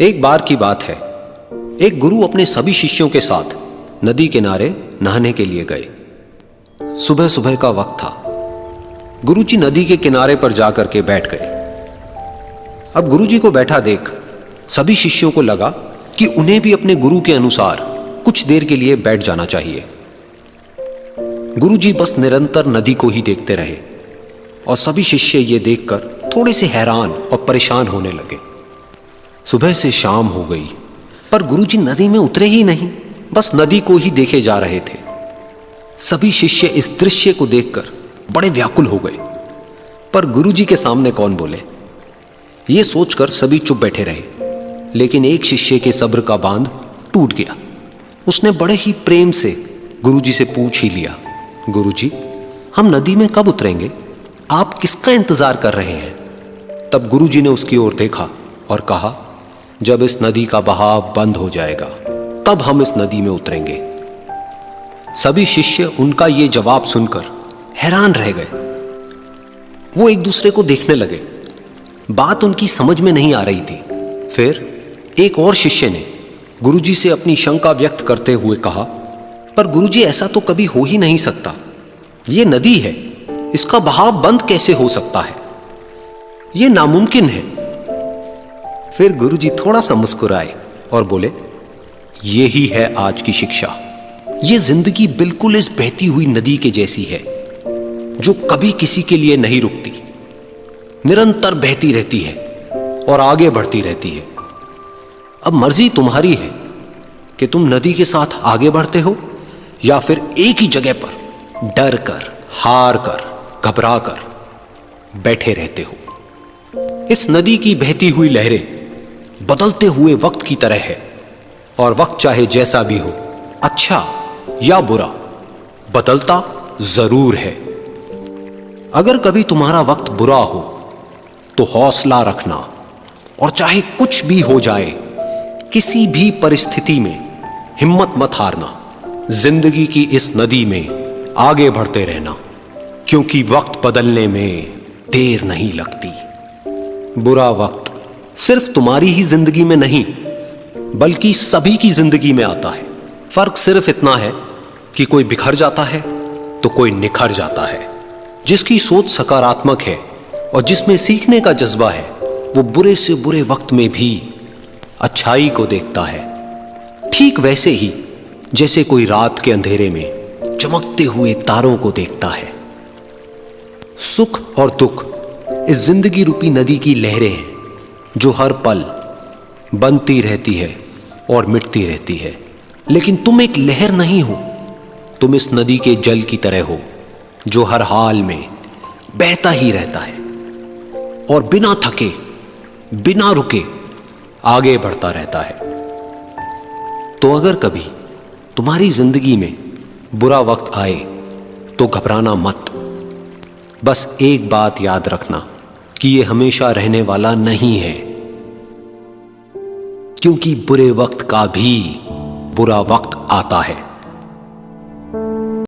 एक बार की बात है, एक गुरु अपने सभी शिष्यों के साथ नदी किनारे नहाने के लिए गए। सुबह सुबह का वक्त था। गुरुजी नदी के किनारे पर जाकर के बैठ गए। अब गुरुजी को बैठा देख सभी शिष्यों को लगा कि उन्हें भी अपने गुरु के अनुसार कुछ देर के लिए बैठ जाना चाहिए। गुरुजी बस निरंतर नदी को ही देखते रहे और सभी शिष्य ये देखकर थोड़े से हैरान और परेशान होने लगे। सुबह से शाम हो गई पर गुरुजी नदी में उतरे ही नहीं, बस नदी को ही देखे जा रहे थे। सभी शिष्य इस दृश्य को देखकर बड़े व्याकुल हो गए, पर गुरुजी के सामने कौन बोले, ये सोचकर सभी चुप बैठे रहे। लेकिन एक शिष्य के सब्र का बांध टूट गया। उसने बड़े ही प्रेम से गुरुजी से पूछ ही लिया, गुरुजी, हम नदी में कब उतरेंगे? आप किसका इंतजार कर रहे हैं? तब गुरुजी ने उसकी ओर देखा और कहा, जब इस नदी का बहाव बंद हो जाएगा तब हम इस नदी में उतरेंगे। सभी शिष्य उनका यह जवाब सुनकर हैरान रह गए। वो एक दूसरे को देखने लगे। बात उनकी समझ में नहीं आ रही थी। फिर एक और शिष्य ने गुरुजी से अपनी शंका व्यक्त करते हुए कहा, पर गुरुजी, ऐसा तो कभी हो ही नहीं सकता। ये नदी है, इसका बहाव बंद कैसे हो सकता है? यह नामुमकिन है। फिर गुरुजी थोड़ा सा मुस्कुराए और बोले, यही है आज की शिक्षा। ये जिंदगी बिल्कुल इस बहती हुई नदी के जैसी है जो कभी किसी के लिए नहीं रुकती, निरंतर बहती रहती है और आगे बढ़ती रहती है। अब मर्जी तुम्हारी है कि तुम नदी के साथ आगे बढ़ते हो या फिर एक ही जगह पर डर कर, हार कर, घबरा कर बैठे रहते हो। इस नदी की बहती हुई लहरें बदलते हुए वक्त की तरह है और वक्त चाहे जैसा भी हो, अच्छा या बुरा, बदलता जरूर है। अगर कभी तुम्हारा वक्त बुरा हो तो हौसला रखना और चाहे कुछ भी हो जाए, किसी भी परिस्थिति में हिम्मत मत हारना। जिंदगी की इस नदी में आगे बढ़ते रहना, क्योंकि वक्त बदलने में देर नहीं लगती। बुरा वक्त सिर्फ तुम्हारी ही जिंदगी में नहीं बल्कि सभी की जिंदगी में आता है। फर्क सिर्फ इतना है कि कोई बिखर जाता है तो कोई निखर जाता है। जिसकी सोच सकारात्मक है और जिसमें सीखने का जज्बा है, वो बुरे से बुरे वक्त में भी अच्छाई को देखता है। ठीक वैसे ही जैसे कोई रात के अंधेरे में चमकते हुए तारों को देखता है। सुख और दुख इस जिंदगी रूपी नदी की लहरें हैं जो हर पल बनती रहती है और मिटती रहती है। लेकिन तुम एक लहर नहीं हो, तुम इस नदी के जल की तरह हो जो हर हाल में बहता ही रहता है और बिना थके, बिना रुके आगे बढ़ता रहता है। तो अगर कभी तुम्हारी जिंदगी में बुरा वक्त आए तो घबराना मत। बस एक बात याद रखना कि यह हमेशा रहने वाला नहीं है, क्योंकि बुरे वक्त का भी बुरा वक्त आता है।